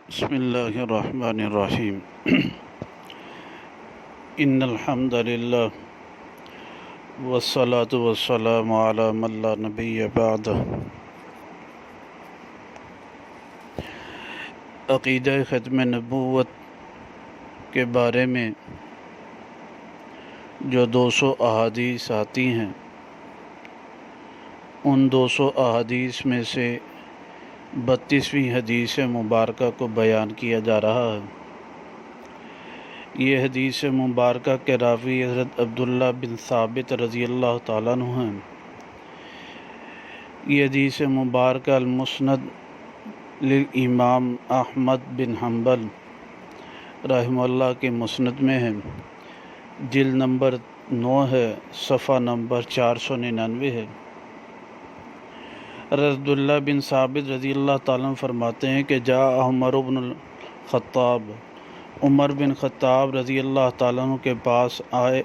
بسم اللہ الرحمن الرحیم ان الحمد للہ والصلاة والسلام علی من لا نبی بعدہ۔ عقیدہ ختم نبوت کے بارے میں جو 200 احادیث آتی ہیں، ان 200 احادیث میں سے 32ویں حدیث مبارکہ کو بیان کیا جا رہا ہے۔ یہ حدیث مبارکہ کے راوی حضرت عبداللہ بن ثابت رضی اللہ تعالیٰ عنہ ہیں۔ یہ حدیث مبارکہ المسند للامام احمد بن حنبل رحمہ اللہ کے مسند میں ہے، جلد نمبر 9 ہے، صفحہ نمبر 499 ہے۔ حضرت عبداللہ بن ثابت رضی اللہ تعالیٰ عنہ فرماتے ہیں کہ جاء عمر بن الخطاب، عمر بن خطاب رضی اللہ تعالیٰ عنہ کے پاس آئے،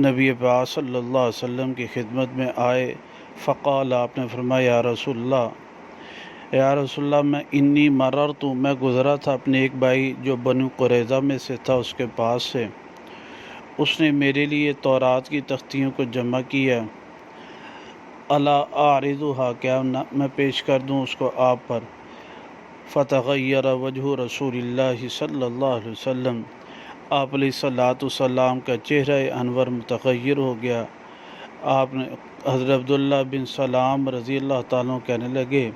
نبی پاک صلی اللہ علیہ وسلم کی خدمت میں آئے۔ فقال، آپ نے فرمایا، یا رسول اللہ میں انی مررت، میں گزرا تھا اپنے ایک بھائی جو بنو قریظہ میں سے تھا، اس کے پاس سے، اس نے میرے لیے تورات کی تختیوں کو جمع کیا۔ الا اعرضھا، کیا میں پیش کر دوں اس کو آپ پر؟ فتغیر وجہ رسول اللہ صلی اللہ علیہ وسلم، آپ علیہ الصلوۃ والسلام کا چہرہ انور متغیر ہو گیا۔ آپ نے حضرت عبداللہ بن سلام رضی اللہ تعالیٰ عنہ کہنے لگے،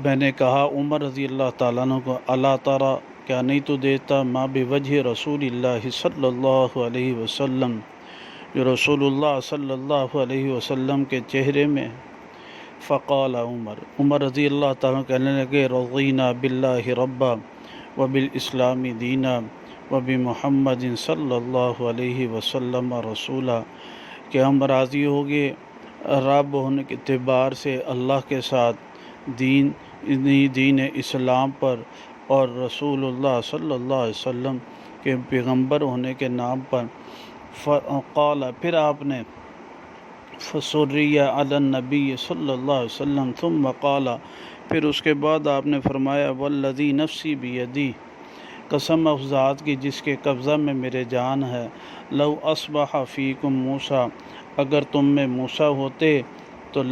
میں نے کہا عمر رضی اللہ تعالیٰ عنہ کو، الا تری، کیا نہیں تو دیتا ما بوجہ رسول اللہ صلی اللہ علیہ وسلم، جو رسول اللہ صلی اللہ علیہ وسلم کے چہرے میں؟ فقال عمر رضی اللہ تعالیٰ کہنے لگے، رضینا باللہ ربا وبالاسلام دینا وبمحمد صلی اللہ علیہ وسلم رسولا، کہ ہم راضی ہو گئے رب ہونے کے اعتبار سے اللہ کے ساتھ، دین اسلام پر، اور رسول اللہ صلی اللہ علیہ وسلم کے پیغمبر ہونے کے نام پر۔ فقال، پھر آپ نے فسری علی النبی صلی اللہ علیہ وسلم، ثم قال، پھر اس کے بعد آپ نے فرمایا، والذی نفسی بیدی، قسم اس ذات کی جس کے قبضہ میں میرے جان ہے، لو اصبح فیکم موسیٰ، اگر تم میں موسیٰ ہوتے تو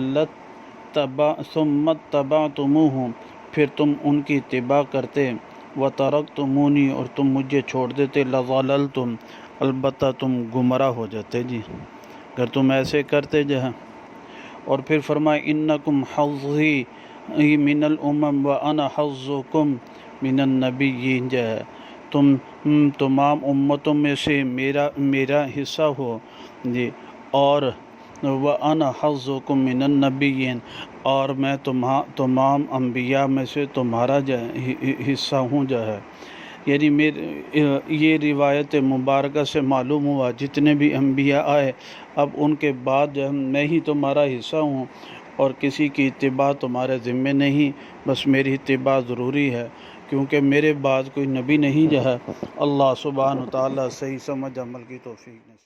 ثم اتبعتموہ، پھر تم ان کی اتباع کرتے، وترکتمونی، اور تم مجھے چھوڑ دیتے، لضللتم، البتہ تم گمراہ ہو جاتے جی، اگر تم ایسے کرتے جہاں۔ اور پھر فرمایا، انکم حظی من الامم وانا حظکم من النبیین، جو ہے تم تمام امتوں میں سے میرا حصہ ہو جی، اور وانا حظکم من النبیین، اور میں تمام انبیاء میں سے تمہارا حصہ ہوں جو ہے۔ یعنی یہ روایت مبارکہ سے معلوم ہوا جتنے بھی انبیاء آئے، اب ان کے بعد جو میں ہی تمہارا حصہ ہوں، اور کسی کی اتباع تمہارے ذمے نہیں، بس میری اتباع ضروری ہے، کیونکہ میرے بعد کوئی نبی نہیں جو ہے۔ اللہ سبحانہ و تعالیٰ صحیح سمجھ عمل کی توفیق دے۔